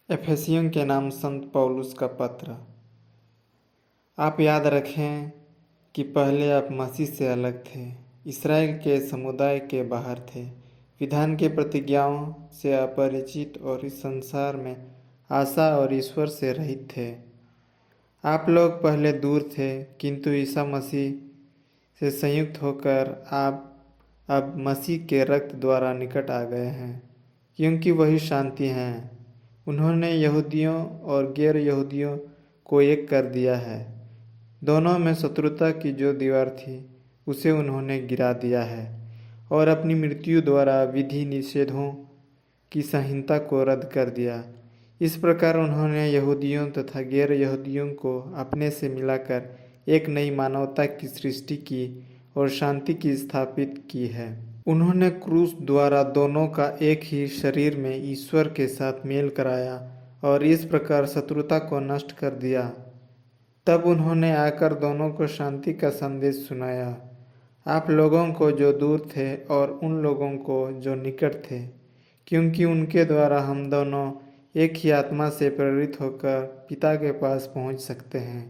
एफेसियों के नाम संत पौलुस का पत्र। आप याद रखें कि पहले आप मसीह से अलग थे, इस्राएल के समुदाय के बाहर थे, विधान के प्रतिज्ञाओं से अपरिचित और इस संसार में आशा और ईश्वर से रहित थे। आप लोग पहले दूर थे, किंतु ईसा मसीह से संयुक्त होकर आप अब मसीह के रक्त द्वारा निकट आ गए हैं, क्योंकि वही शांति हैं। उन्होंने यहूदियों और गैर यहूदियों को एक कर दिया है। दोनों में शत्रुता की जो दीवार थी उसे उन्होंने गिरा दिया है और अपनी मृत्यु द्वारा विधि निषेधों की संहिता को रद्द कर दिया। इस प्रकार उन्होंने यहूदियों तथा गैर यहूदियों को अपने से मिलाकर एक नई मानवता की सृष्टि की और शांति की स्थापित की है। उन्होंने क्रूस द्वारा दोनों का एक ही शरीर में ईश्वर के साथ मेल कराया और इस प्रकार शत्रुता को नष्ट कर दिया। तब उन्होंने आकर दोनों को शांति का संदेश सुनाया, आप लोगों को जो दूर थे और उन लोगों को जो निकट थे, क्योंकि उनके द्वारा हम दोनों एक ही आत्मा से प्रेरित होकर पिता के पास पहुंच सकते हैं।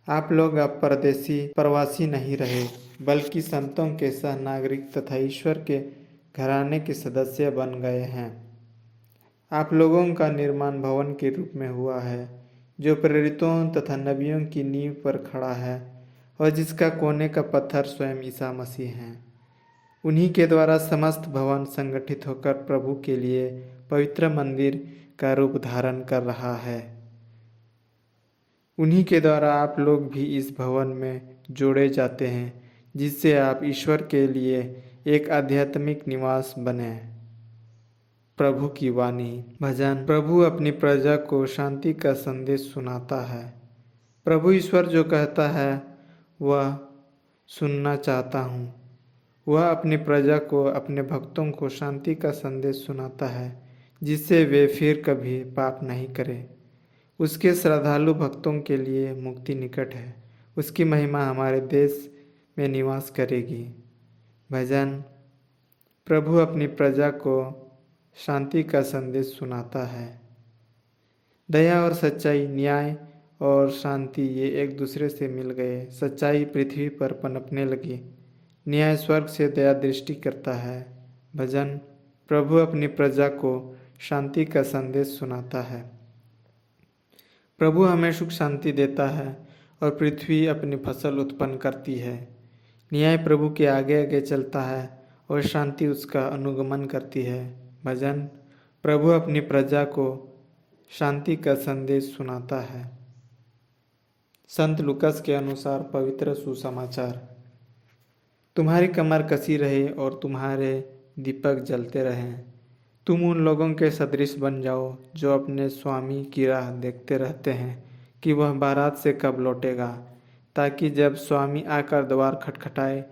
आप लोग अब परदेसी प्रवासी नहीं रहे, बल्कि संतों के सह नागरिक तथा ईश्वर के घराने के सदस्य बन गए हैं। आप लोगों का निर्माण भवन के रूप में हुआ है, जो प्रेरितों तथा नबियों की नींव पर खड़ा है और जिसका कोने का पत्थर स्वयं ईसा मसीह है। उन्हीं के द्वारा समस्त भवन संगठित होकर प्रभु के लिए पवित्र मंदिर का रूप धारण कर रहा है। उन्हीं के द्वारा आप लोग भी इस भवन में जोड़े जाते हैं, जिससे आप ईश्वर के लिए एक आध्यात्मिक निवास बने। प्रभु की वाणी। भजन। प्रभु अपनी प्रजा को शांति का संदेश सुनाता है। प्रभु ईश्वर जो कहता है वह सुनना चाहता हूँ। वह अपनी प्रजा को, अपने भक्तों को शांति का संदेश सुनाता है, जिससे वे फिर कभी पाप नहीं करें। उसके श्रद्धालु भक्तों के लिए मुक्ति निकट है। उसकी महिमा हमारे देश में निवास करेगी। भजन। प्रभु अपनी प्रजा को शांति का संदेश सुनाता है। दया और सच्चाई, न्याय और शांति ये एक दूसरे से मिल गए। सच्चाई पृथ्वी पर पनपने लगी, न्याय स्वर्ग से दया दृष्टि करता है। भजन। प्रभु अपनी प्रजा को शांति का संदेश सुनाता है। प्रभु हमें सुख शांति देता है और पृथ्वी अपनी फसल उत्पन्न करती है। न्याय प्रभु के आगे आगे चलता है और शांति उसका अनुगमन करती है। भजन। प्रभु अपनी प्रजा को शांति का संदेश सुनाता है। संत लूकास के अनुसार पवित्र सुसमाचार। तुम्हारी कमर कसी रहे और तुम्हारे दीपक जलते रहें। तुम उन लोगों के सदृश बन जाओ जो अपने स्वामी की राह देखते रहते हैं कि वह बारात से कब लौटेगा, ताकि जब स्वामी आकर द्वार खटखटाए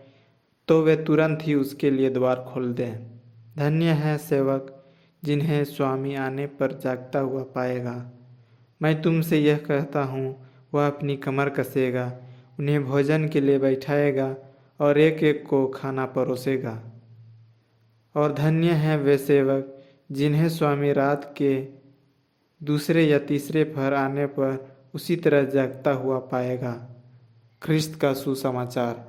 तो वे तुरंत ही उसके लिए द्वार खोल दें। धन्य है सेवक जिन्हें स्वामी आने पर जागता हुआ पाएगा। मैं तुमसे यह कहता हूँ, वह अपनी कमर कसेगा, उन्हें भोजन के लिए बैठाएगा और एक एक को खाना परोसेगा। और धन्य है वे सेवक जिन्हें स्वामी रात के दूसरे या तीसरे पहर आने पर उसी तरह जागता हुआ पाएगा। ख्रिस्त का सुसमाचार।